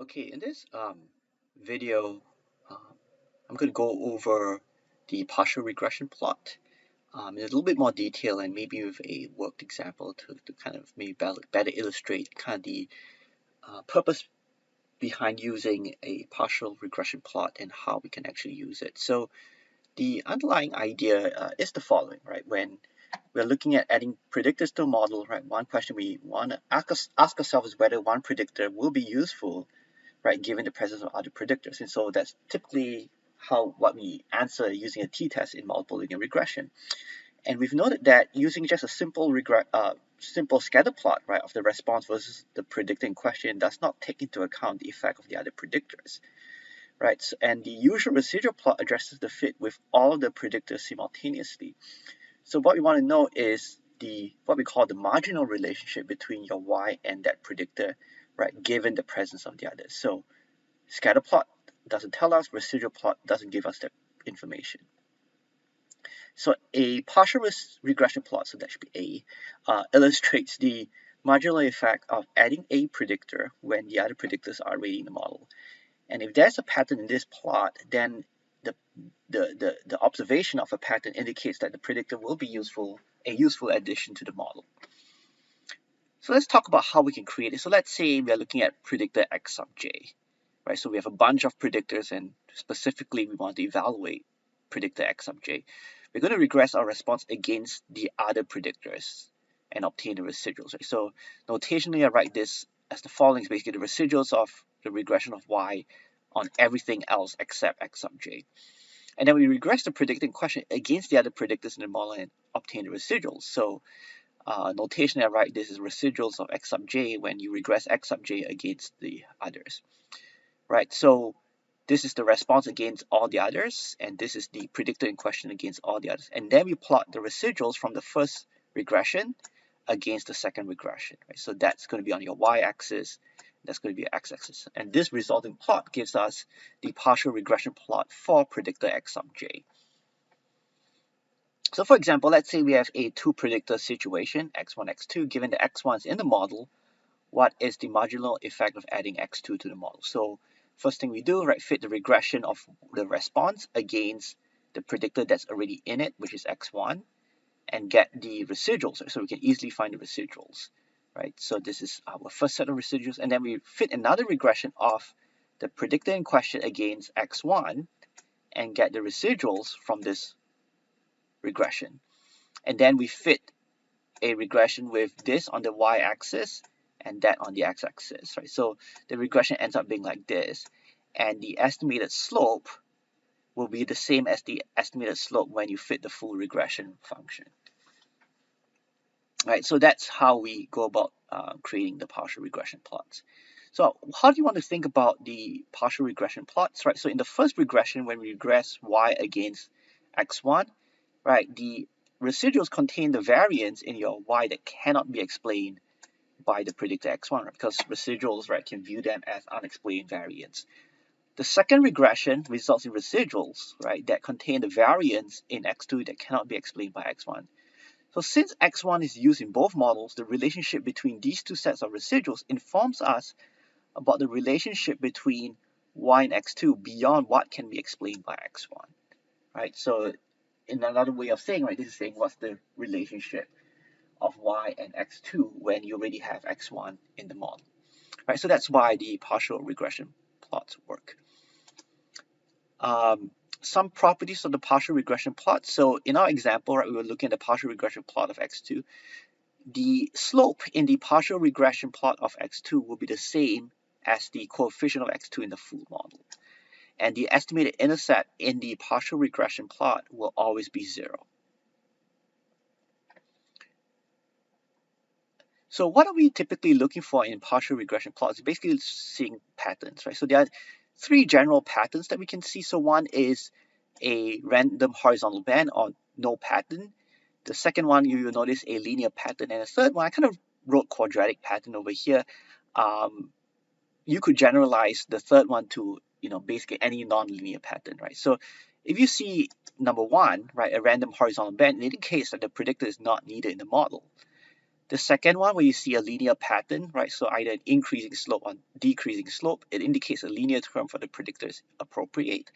Okay, in this video, I'm going to go over the partial regression plot in a little bit more detail and maybe with a worked example to kind of maybe better illustrate kind of the purpose behind using a partial regression plot and how we can actually use it. So the underlying idea is the following, right? When we're looking at adding predictors to a model, right? One question we want to ask ourselves is whether one predictor will be useful, right, given the presence of other predictors. And so that's typically what we answer using a t-test in multiple linear regression. And we've noted that using just a simple scatter plot, right, of the response versus the predictor in question does not take into account the effect of the other predictors, right? So, and the usual residual plot addresses the fit with all the predictors simultaneously. So what we want to know is what we call the marginal relationship between your y and that predictor, right, given the presence of the others. So scatter plot doesn't tell us, residual plot doesn't give us that information. So a partial regression plot, so that should be A, illustrates the marginal effect of adding a predictor when the other predictors are already in the model. And if there's a pattern in this plot, then the observation of a pattern indicates that the predictor will be a useful addition to the model. So let's talk about how we can create it. So let's say we are looking at predictor x sub j, right? So we have a bunch of predictors, and specifically we want to evaluate predictor x sub j. We're going to regress our response against the other predictors and obtain the residuals, right? So notationally, I write this as the following: is basically the residuals of the regression of y on everything else except x sub j. And then we regress the predictor in question against the other predictors in the model and obtain the residuals. So notationally, I write this as residuals of x sub j when you regress x sub j against the others, right? So this is the response against all the others, and this is the predictor in question against all the others. And then we plot the residuals from the first regression against the second regression, right? So that's going to be on your y-axis, that's going to be your x-axis. And this resulting plot gives us the partial regression plot for predictor x sub j. So for example, let's say we have a two predictor situation, x1, x2. Given the x1 is in the model, what is the marginal effect of adding x2 to the model? So first thing we do, right, fit the regression of the response against the predictor that's already in it, which is x1, and get the residuals, right? So we can easily find the residuals, right? So this is our first set of residuals, and then we fit another regression of the predictor in question against x1 and get the residuals from this regression. And then we fit a regression with this on the y-axis and that on the x-axis, right? So the regression ends up being like this, and the estimated slope will be the same as the estimated slope when you fit the full regression function. Right, so that's how we go about creating the partial regression plots. So how do you want to think about the partial regression plots, right? So in the first regression, when we regress y against x1, right, the residuals contain the variance in your y that cannot be explained by the predictor x1, right? Because residuals, right, can view them as unexplained variance. The second regression results in residuals, right, that contain the variance in x2 that cannot be explained by x1. So since x1 is used in both models, the relationship between these two sets of residuals informs us about the relationship between y and x2 beyond what can be explained by x1, right? So in another way of saying, right, this is saying what's the relationship of y and x2 when you already have x1 in the model, right? So that's why the partial regression plots work. Some properties of the partial regression plot. So in our example, right, we were looking at the partial regression plot of x2. The slope in the partial regression plot of x2 will be the same as the coefficient of x2 in the full model. And the estimated intercept in the partial regression plot will always be 0. So what are we typically looking for in partial regression plots? Basically seeing patterns, right? So there are three general patterns that we can see. So one is a random horizontal band or no pattern. The second one, you will notice a linear pattern. And the third one, I kind of wrote quadratic pattern over here. You could generalize the third one to, basically any non-linear pattern, right? So if you see number one, right, a random horizontal band, it indicates that the predictor is not needed in the model. The second one, where you see a linear pattern, right? So either an increasing slope or decreasing slope, it indicates a linear term for the predictor is appropriate.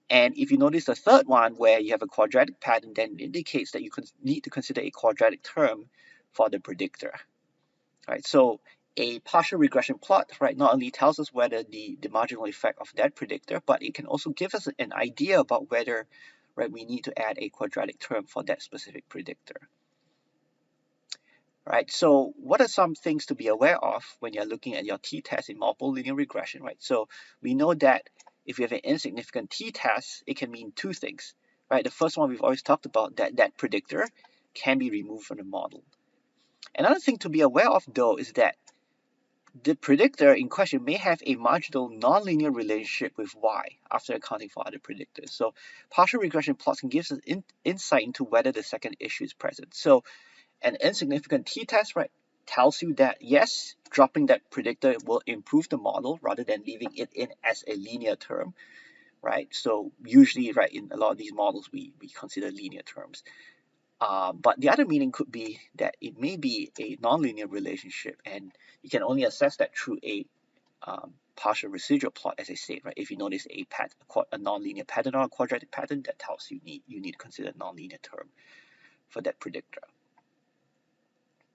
And if you notice the third one, where you have a quadratic pattern, then it indicates that you need to consider a quadratic term for the predictor, right? So a partial regression plot, right, not only tells us whether the marginal effect of that predictor, but it can also give us an idea about whether, right, we need to add a quadratic term for that specific predictor. Right, so what are some things to be aware of when you're looking at your t-test in multiple linear regression, right? So we know that if you have an insignificant t-test, it can mean two things, right? The first one we've always talked about, that predictor can be removed from the model. Another thing to be aware of, though, is that the predictor in question may have a marginal nonlinear relationship with y after accounting for other predictors. So partial regression plots can give us insight into whether the second issue is present. So an insignificant t-test, right, tells you that yes, dropping that predictor will improve the model rather than leaving it in as a linear term, right? So usually, right, in a lot of these models, we consider linear terms. But the other meaning could be that it may be a nonlinear relationship, and you can only assess that through a partial residual plot, as I said, right? If you notice a nonlinear pattern or a quadratic pattern, that tells you you need to consider a nonlinear term for that predictor.